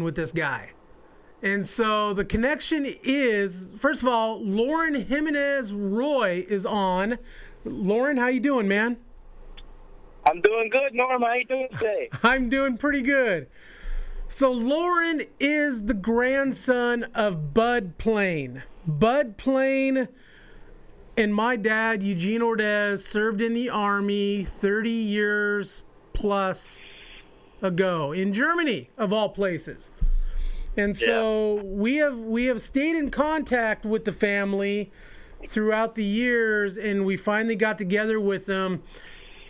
with this guy. And so the connection is, first of all, Loren Jimenez Roy is on. Loren, how you doing, man? I'm doing good, Norm. How you doing today? I'm doing pretty good. So Loren is the grandson of Bud Plehn. Bud Plehn and my dad, Eugene Ordaz, served in the Army 30 years plus ago in Germany, of all places. And so we have stayed in contact with the family throughout the years, and we finally got together with them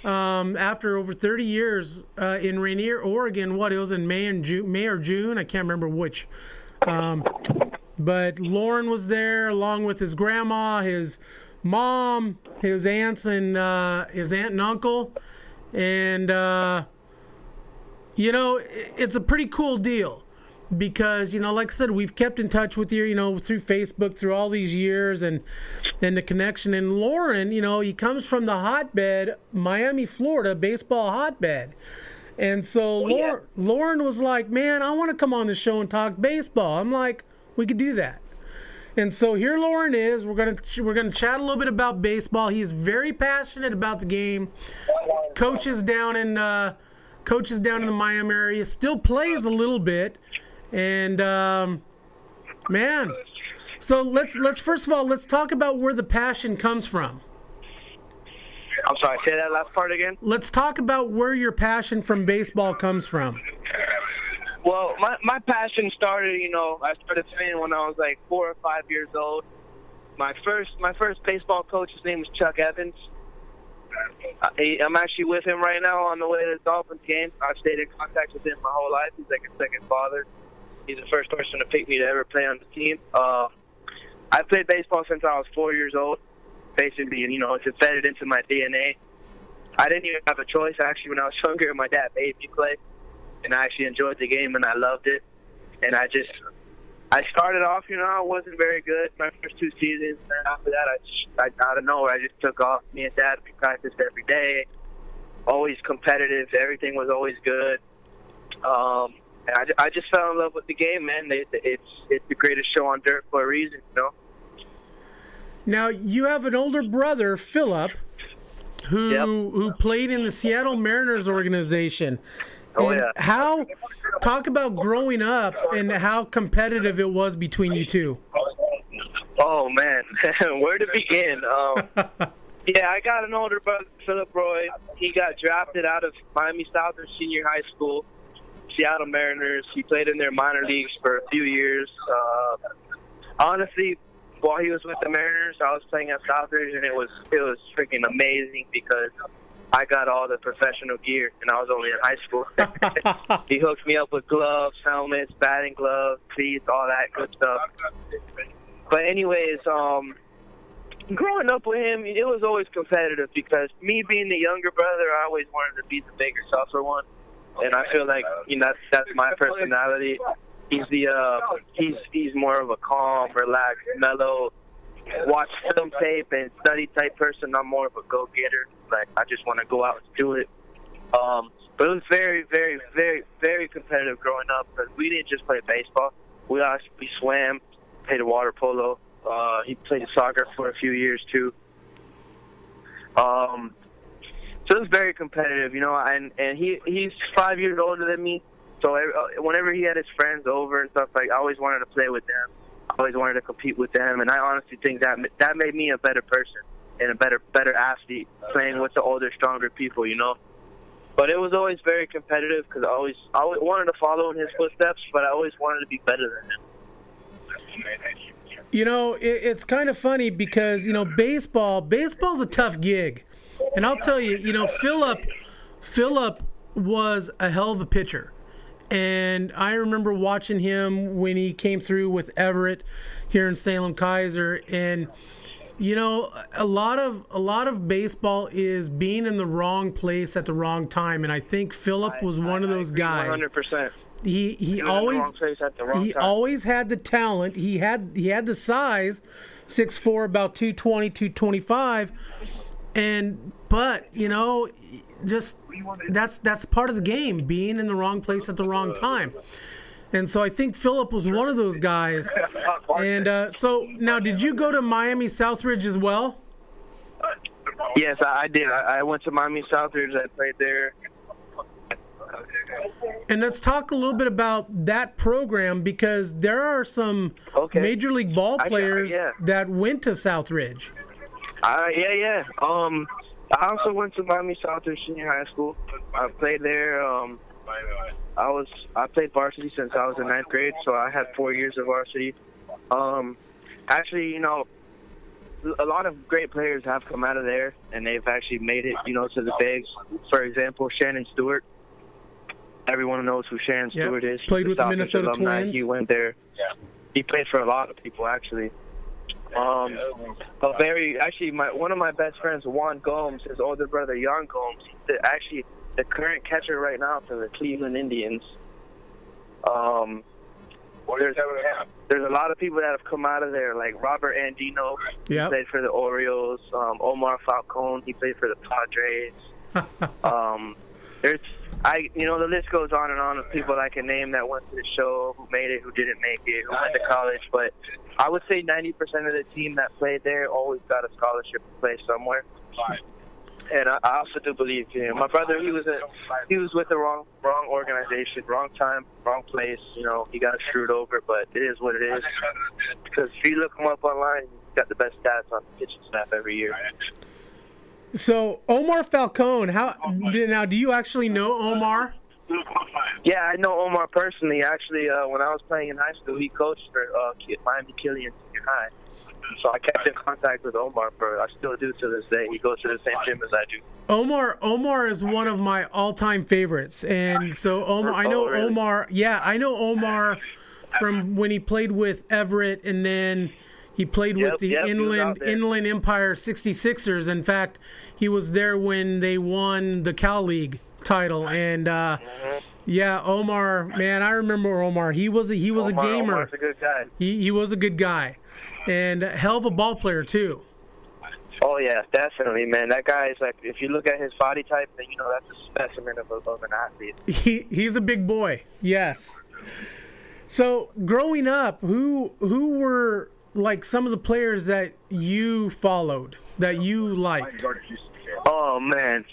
after over 30 years in Rainier, Oregon. It was in May or June. I can't remember which. But Loren was there along with his grandma, his mom, his aunts, and his aunt and uncle. And, it's a pretty cool deal. Because, like I said, we've kept in touch with you, through Facebook, through all these years and the connection. And Loren, he comes from the hotbed, Miami, Florida, baseball hotbed. And so Loren was like, man, I want to come on the show and talk baseball. I'm like, we could do that. And so here Loren is. We're gonna chat a little bit about baseball. He's very passionate about the game. Coaches down in the Miami area. Still plays a little bit. And man, so let's first of all, let's talk about where the passion comes from. I'm sorry, say that last part again? Let's talk about where your passion from baseball comes from. Well, my passion started, I started playing when I was like 4 or 5 years old. My first baseball coach, his name was Chuck Evans. I'm actually with him right now on the way to the Dolphins game. I've stayed in contact with him my whole life. He's like a second father. He's the first person to pick me to ever play on the team. I played baseball since I was 4 years old. Basically, it's embedded into my DNA. I didn't even have a choice. Actually, when I was younger, my dad made me play. And I actually enjoyed the game, and I loved it. And I started off, I wasn't very good my first 2 seasons. And after that, I out of nowhere, I just took off. Me and Dad, we practiced every day. Always competitive. Everything was always good. And I just fell in love with the game, man. It's the greatest show on dirt for a reason, Now, you have an older brother, Philip, who played in the Seattle Mariners organization. And talk about growing up and how competitive it was between you two. Oh, man. Where to begin? I got an older brother, Philip Roy. He got drafted out of Miami Southern Senior High School, Seattle Mariners. He played in their minor leagues for a few years. Honestly, while he was with the Mariners, I was playing at Southern, and it was freaking amazing because I got all the professional gear, and I was only in high school. He hooked me up with gloves, helmets, batting gloves, cleats, all that good stuff. But anyways, growing up with him, it was always competitive because me being the younger brother, I always wanted to be the bigger, tougher one. And I feel like that's my personality. He's more of a calm, relaxed, mellow, watch film tape and study type person. I'm more of a go-getter. Like, I just want to go out and do it. But it was very, very, very, very competitive growing up because we didn't just play baseball. We swam, played water polo. He played soccer for a few years too. So it was very competitive, and he's 5 years older than me. So whenever he had his friends over and stuff, I always wanted to play with them. I always wanted to compete with them, and I honestly think that made me a better person and a better athlete playing with the older, stronger people, But it was always very competitive because I always wanted to follow in his footsteps, but I always wanted to be better than him. It's kind of funny because, baseball's a tough gig. And I'll tell you, Philip was a hell of a pitcher. And I remember watching him when he came through with Everett here in Salem Kaiser. And, a lot of baseball is being in the wrong place at the wrong time. And I think Philip was one of those guys. 100%. He always had the talent. He had the size, 6'4", about 220, 225. But just that's part of the game, being in the wrong place at the wrong time. And so I think Philip was one of those guys. And so now, did you go to Miami Southridge as well? Yes, I did. I went to Miami Southridge. I played there. And let's talk a little bit about that program, because there are some Major League ball players that went to Southridge. Yeah. I also went to Miami Southridge Senior High School. I played there. I played varsity since I was in 9th grade, so I had 4 years of varsity. Actually, a lot of great players have come out of there, and they've actually made it, to the bigs. For example, Shannon Stewart. Everyone knows who Shannon Stewart is. Played with the Minnesota Twins. He went there. Yeah. He played for a lot of people, actually. One of my best friends, Juan Gomes, his older brother, Jan Gomes, he's actually the current catcher right now for the Cleveland Indians. There's a lot of people that have come out of there, like Robert Andino. He played for the Orioles. Omar Falcone, he played for the Padres. The list goes on and on of people I can name that went to the show, who made it, who didn't make it, who went to college. But I would say 90% of the team that played there always got a scholarship to play somewhere. And I also do believe, my brother, he was with the wrong organization, wrong time, wrong place. He got screwed over, but it is what it is. Because if you look him up online, he's got the best stats on the pitching staff every year. So Omar Falcone, do you actually know Omar? Yeah, I know Omar personally. Actually, when I was playing in high school, he coached for Miami Killian Senior High. So I kept in contact with Omar. I still do to this day. He goes to the same gym as I do. Omar is one of my all-time favorites, and so I know really? Omar. Yeah, I know Omar from when he played with Everett, and then he played with the Inland Empire 66ers. In fact, he was there when they won the Cal League title. And Omar, man, I remember Omar. He was a gamer. Omar's a good guy. He was a good guy, and a hell of a ball player too. Oh yeah, definitely, man. That guy is like, if you look at his body type, then that's a specimen of an athlete. He's a big boy. Yes. So growing up, who were like some of the players that you followed, that you liked? Oh, man.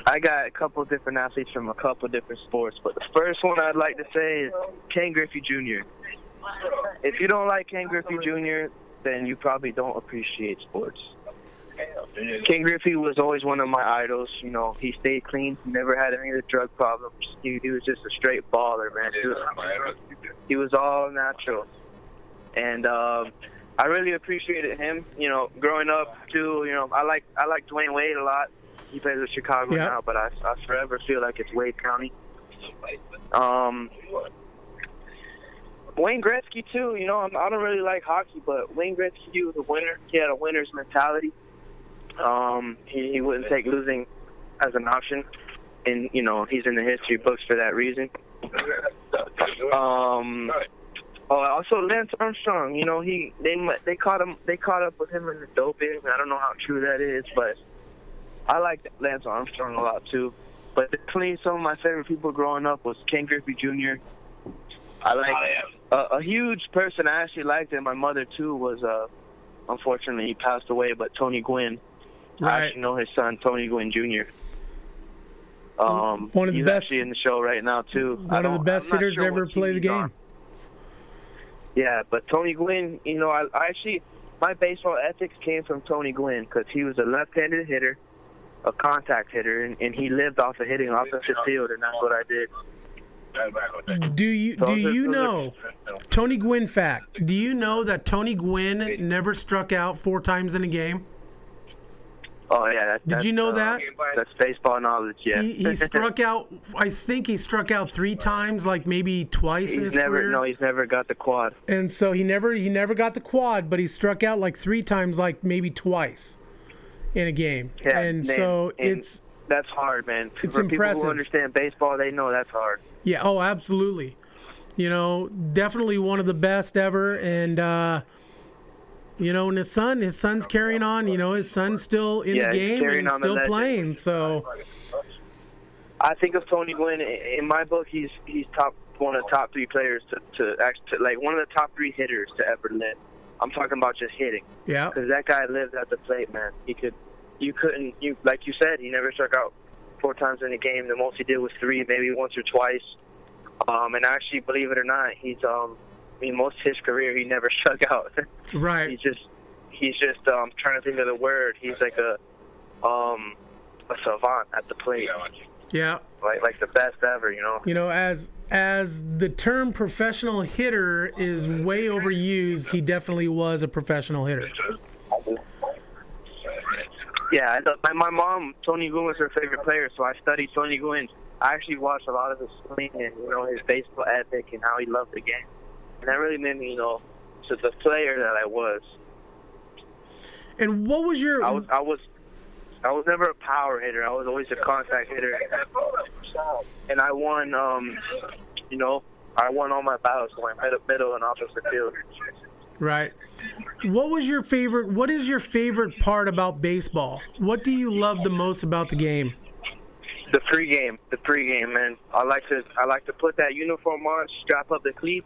I got a couple of different athletes from a couple of different sports, but the first one I'd like to say is Ken Griffey Jr. If you don't like Ken Griffey Jr., then you probably don't appreciate sports. Ken Griffey was always one of my idols. He stayed clean. He never had any of the drug problems. He was just a straight baller, man. He was all natural. And I really appreciated him. Growing up too. I like Dwayne Wade a lot. He plays with Chicago now, but I forever feel like it's Wade County. Wayne Gretzky too. I don't really like hockey, but Wayne Gretzky was a winner. He had a winner's mentality. He wouldn't take losing as an option, and he's in the history books for that reason. Also Lance Armstrong, they caught up with him in the doping. I don't know how true that is, but I liked Lance Armstrong a lot too. But definitely some of my favorite people growing up was Ken Griffey Jr. I like a huge person I actually liked, and my mother too was unfortunately he passed away, but Tony Gwynn. Right. I actually know his son, Tony Gwynn Jr. One of the he's best, actually in the show right now too. One of the best hitters to ever play the game. Yeah, but Tony Gwynn, I actually, my baseball ethics came from Tony Gwynn because he was a left-handed hitter, a contact hitter, and he lived off of hitting offensive field, and that's what I did. Do you know, Tony Gwynn fact, do you know that Tony Gwynn never struck out 4 times in a game? Oh, yeah. Did you know that? That's baseball knowledge, yeah. He struck out, I think he struck out 3 times, like maybe twice in his career. No, he's never got the quad. And so he never got the quad, but he struck out like 3 times, like maybe twice in a game. Yeah, and that's hard, man. It's For impressive. People who understand baseball, they know that's hard. Yeah, oh, absolutely. Definitely one of the best ever, and and his son's carrying on. His son's still in the game and still playing. So I think of Tony Gwynn in my book. He's one of the top 3 players to actually, like, one of the top 3 hitters to ever live. I'm talking about just hitting. Yeah. Because that guy lived at the plate, man. Like you said, he never struck out 4 times in a game. The most he did was 3, maybe once or twice. And actually, believe it or not, most of his career he never struck out. Right. He's just trying to think of the word. He's like a savant at the plate. Yeah. Like the best ever, You know, as the term professional hitter is way overused, he definitely was a professional hitter. Yeah, my mom, Tony Gwynn, was her favorite player, so I studied Tony Gwynn. I actually watched a lot of his swing and, his baseball ethic and how he loved the game. And that really made me, to the player that I was. And what was your... I was never a power hitter. I was always a contact hitter. And I won, I won all my battles going middle and offensive field. Right. What is your favorite part about baseball? What do you love the most about the game? The pregame, man. I like to put that uniform on, strap up the cleat,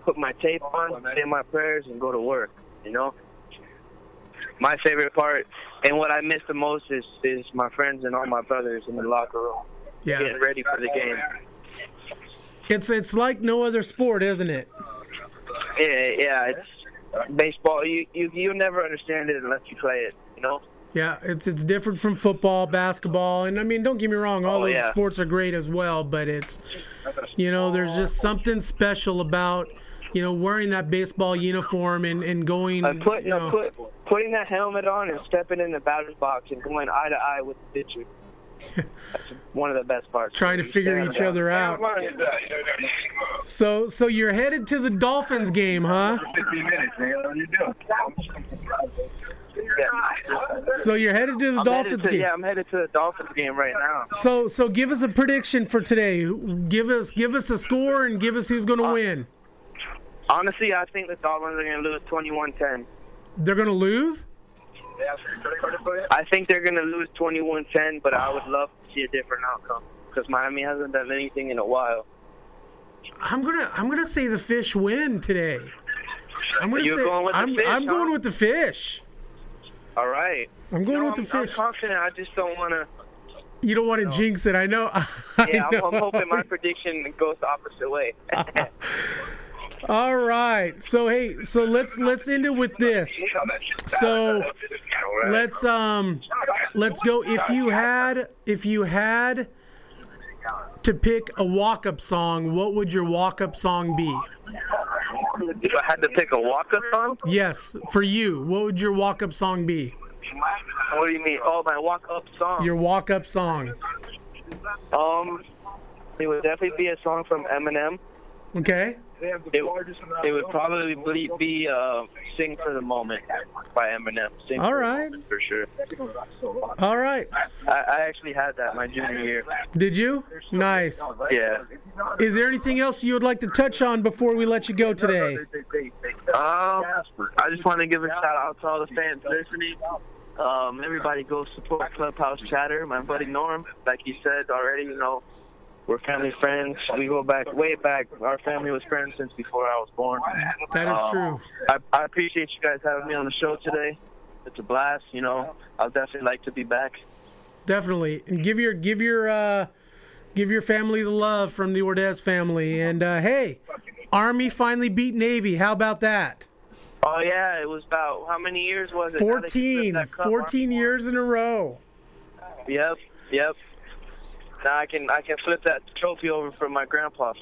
put my tape on, say my prayers, and go to work. My favorite part, and what I miss the most, is my friends and all my brothers in the locker room. Yeah. Getting ready for the game. It's like no other sport, isn't it? Yeah. It's baseball. You'll never understand it unless you play it. Yeah, it's different from football, basketball, and I mean, don't get me wrong, all those sports are great as well, but it's, there's just something special about, wearing that baseball uniform and going. Putting that helmet on and stepping in the batter's box and going eye to eye with the pitcher. That's one of the best parts. Trying to figure each other out. So you're headed to the Dolphins game, huh? 15 minutes, man. What are you doing? So you're headed to the Dolphins game. Yeah, I'm headed to the Dolphins game right now. So give us a prediction for today. Give us a score and give us who's going to win. Honestly, I think the Dolphins are going to lose 21-10. They're going to lose? I think they're going to lose 21-10, but I would love to see a different outcome because Miami hasn't done anything in a while. I'm gonna say the Fish win today. I'm going with the Fish. All right. I'm going with the Fish. I'm confident. I just don't want to. You don't want to jinx it. I know. Yeah, I'm hoping my prediction goes the opposite way. All right. So let's end it with this. So let's go. If you had to pick a walk-up song, what would your walk-up song be? If I had to pick a walk-up song? Yes, for you. What would your walk-up song be? What do you mean? Oh, my walk-up song. Your walk-up song. It would definitely be a song from Eminem. Okay. It would probably be "Sing for the Moment" by Eminem. All right. For sure. All right. I actually had that my junior year. Did you? Nice. Yeah. Is there anything else you would like to touch on before we let you go today? I just want to give a shout out to all the fans listening. Everybody go support Clubhouse Chatter. My buddy Norm, like he said already, we're family friends. We go way back. Our family was friends since before I was born. That is true. I appreciate you guys having me on the show today. It's a blast. I'll definitely like to be back. Definitely, and give your family the love from the Ordaz family. And hey, Army finally beat Navy. How about that? Oh yeah, it was about how many years was it? 14 years in a row. Yep. Now I can flip that trophy over for my grandpa.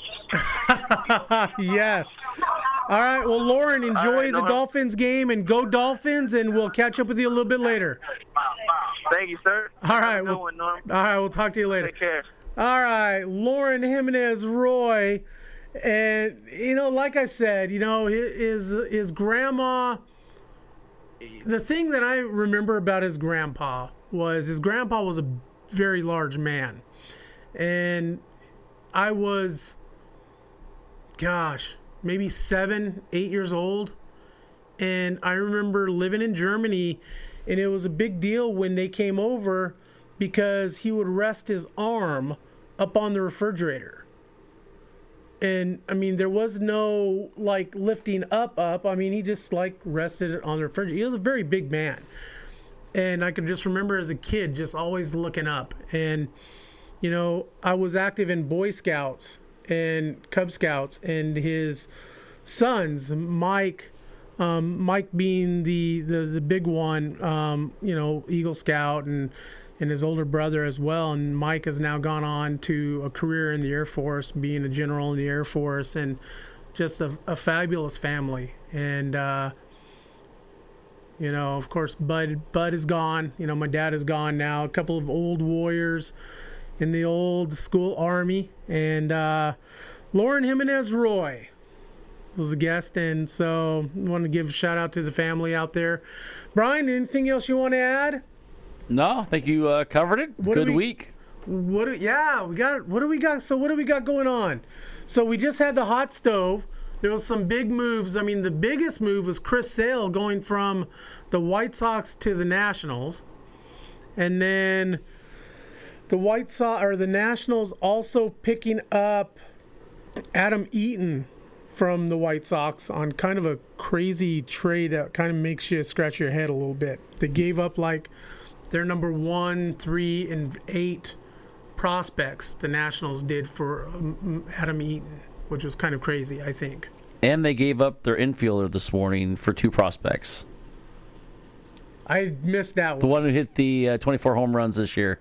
Yes. All right. Well, Loren, enjoy the Dolphins game and go Dolphins, and we'll catch up with you a little bit later. Thank you, sir. All right. We'll talk to you later. Take care. All right. Loren Jimenez Roy. And, like I said, his grandma, the thing that I remember about his grandpa was a very large man. And I was, maybe 7, 8 years old. And I remember living in Germany, and it was a big deal when they came over because he would rest his arm up on the refrigerator. And I mean, there was no like lifting up. I mean, he just like rested it on the refrigerator. He was a very big man. And I could just remember as a kid just always looking up. And, you know, I was active in Boy Scouts and Cub Scouts, and his sons, Mike being the big one, you know, Eagle Scout, and his older brother as well. And Mike has now gone on to a career in the Air Force, being a general in the Air Force, and just a fabulous family. And, you know, of course, Bud is gone. You know, my dad is gone now. A couple of old warriors in the old school Army. And Loren Jimenez Roy was a guest. And so I want to give a shout out to the family out there. Brian, anything else you want to add? No, I think you covered it. Good week. What do we got? So what do we got going on? So we just had the hot stove. There was some big moves. I mean, the biggest move was Chris Sale going from the White Sox to the Nationals. And then the Nationals also picking up Adam Eaton from the White Sox on kind of a crazy trade that kind of makes you scratch your head a little bit. They gave up like their number 1, 3, and 8 prospects, the Nationals did, for Adam Eaton, which was kind of crazy, I think. And they gave up their infielder this morning for 2 prospects. I missed that one. The one who hit the 24 home runs this year.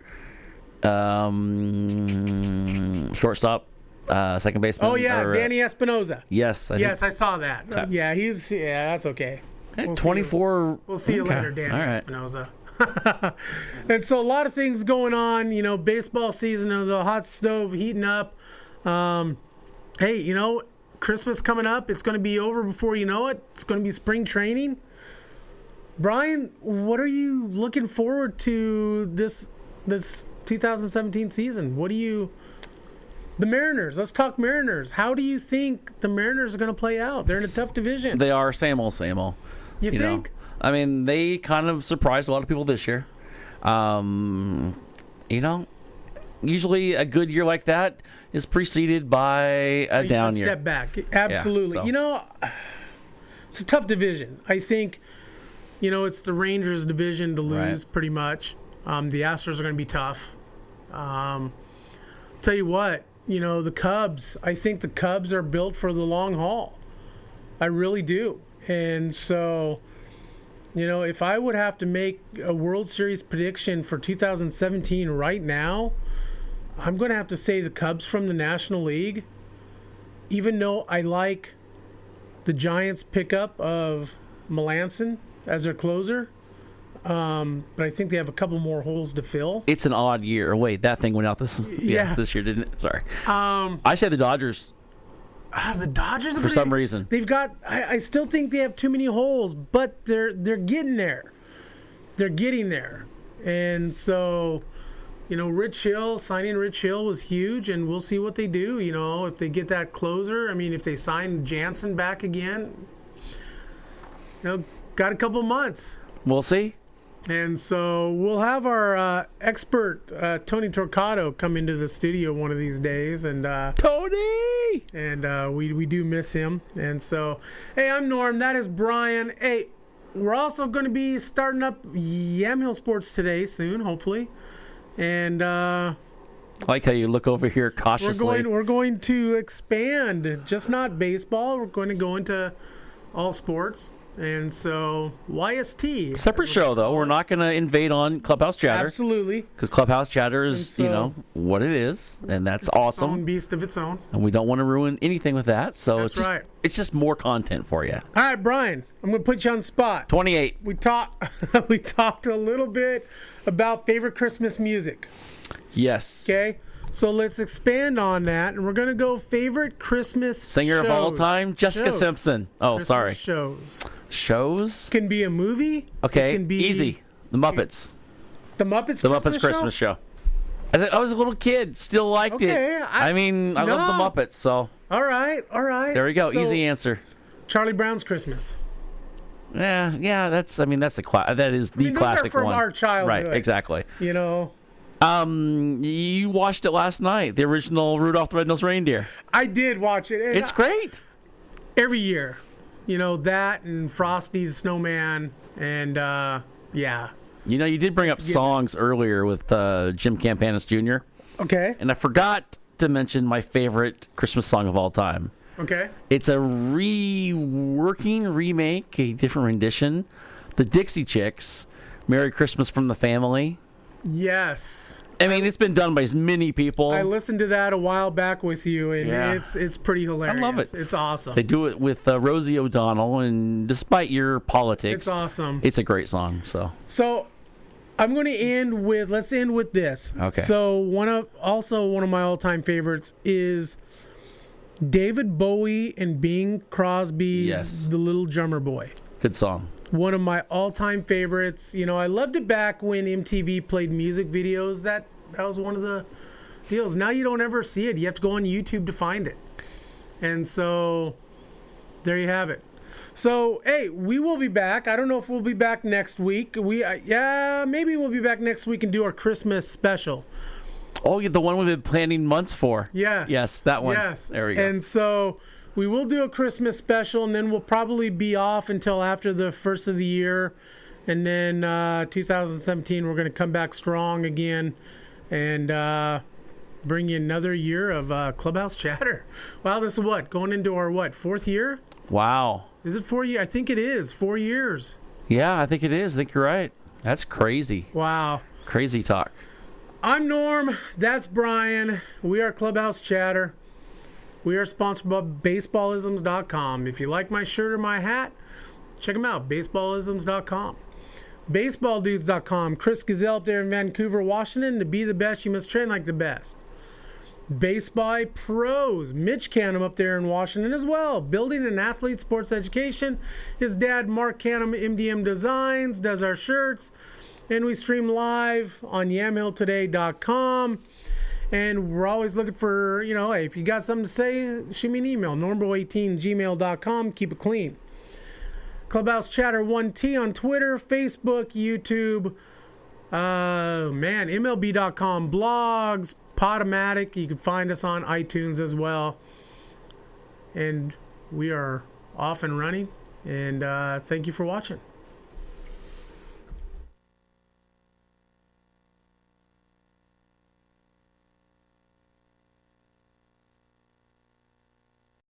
Shortstop, second baseman. Oh, yeah, Danny Espinoza. Yes. I saw that. Yeah, that's okay. We'll 24. We'll see you later, Danny right. Espinoza. And so a lot of things going on, you know, baseball season, the hot stove heating up. Hey, you know, Christmas coming up. It's going to be over before you know it. It's going to be spring training. Brian, what are you looking forward to this 2017 season? The Mariners. Let's talk Mariners. How do you think the Mariners are going to play out? They're in a tough division. They are same old. You think? Know? I mean, they kind of surprised a lot of people this year. You know, usually a good year like that is preceded by a down year. Step back. Absolutely. Yeah, so. You know, it's a tough division. I think, you know, it's the Rangers division to lose pretty much. The Astros are going to be tough. Tell you what, you know, the Cubs, I think the Cubs are built for the long haul. I really do. And so, you know, if I would have to make a World Series prediction for 2017 right now, I'm going to have to say the Cubs from the National League, even though I like the Giants' pickup of Melanson as their closer. But I think they have a couple more holes to fill. It's an odd year. Wait, that thing went out this year, didn't it? Sorry. I say the Dodgers. The Dodgers, for some reason, they've got. I still think they have too many holes, but they're getting there. They're getting there, and so, you know, signing Rich Hill was huge, and we'll see what they do. You know, if they get that closer. I mean, if they sign Jansen back again, you know, got a couple months. We'll see. And so we'll have our expert, Tony Torquato, come into the studio one of these days. And Tony! And we do miss him. And so, hey, I'm Norm. That is Brian. Hey, we're also going to be starting up Yamhill Sports today soon, hopefully. And I like how you look over here cautiously. We're going to expand, just not baseball. We're going to go into all sports. And so, YST. Separate show, though. We're not going to invade on Clubhouse Chatter. Absolutely. Because Clubhouse Chatter is, you know, what it is. And that's awesome. It's its own beast of its own. And we don't want to ruin anything with that. So it's just more content for you. All right, Brian. I'm going to put you on the spot. 28. We talked a little bit about favorite Christmas music. Yes. Okay. So let's expand on that, and we're going to go favorite Christmas singer of all time, Jessica Simpson. Oh, Christmas sorry. Shows can be a movie. Okay, it can be easy. The Muppets. The Muppets. The Muppets Christmas show. As I was a little kid, still liked it. I love the Muppets. So. All right. There we go. So, easy answer. Charlie Brown's Christmas. Yeah. That is the classic one. Those are from our childhood. Right. Exactly. You know. You watched it last night, the original Rudolph the Red-Nosed Reindeer. I did watch it. And It's great. every year. That and Frosty the Snowman and yeah. You did bring up songs earlier with Jim Campanis Jr. Okay. And I forgot to mention my favorite Christmas song of all time. Okay. It's a remake, a different rendition. The Dixie Chicks, Merry Christmas from the Family. Yes. I mean, it's been done by as many people. I listened to that a while back with you, and it's pretty hilarious. I love it. It's awesome. They do it with Rosie O'Donnell, and despite your politics, It's awesome. It's a great song. So I'm going to let's end with this. Okay. So one of my all-time favorites is David Bowie and Bing Crosby's The Little Drummer Boy. Good song. One of my all-time favorites. I loved it back when MTV played music videos. That was one of the deals. Now you don't ever see it. You have to go on YouTube to find it. And so there you have it. So, hey, we will be back. I don't know if we'll be back next week. Maybe we'll be back next week and do our Christmas special. Oh, the one we've been planning months for. Yes. Yes, that one. Yes. There we go. And so we will do a Christmas special, and then we'll probably be off until after the first of the year. And then 2017, we're going to come back strong again and bring you another year of Clubhouse Chatter. Wow, this is going into our fourth year? Wow. Is it 4 years? I think it is. 4 years. Yeah, I think it is. I think you're right. That's crazy. Wow. Crazy talk. I'm Norm. That's Brian. We are Clubhouse Chatter. We are sponsored by baseballisms.com. If you like my shirt or my hat, check them out. Baseballisms.com. Baseballdudes.com. Chris Gazelle up there in Vancouver, Washington. To be the best, you must train like the best. Baseball Pros. Mitch Canham up there in Washington as well. Building an athlete sports education. His dad, Mark Canham, MDM Designs, does our shirts. And we stream live on yamhilltoday.com. And we're always looking for, hey, if you got something to say, shoot me an email. normbo18gmail.com. Keep it clean. Clubhouse Chatter 1T on Twitter, Facebook, YouTube. MLB.com, blogs, Podomatic. You can find us on iTunes as well. And we are off and running. And thank you for watching.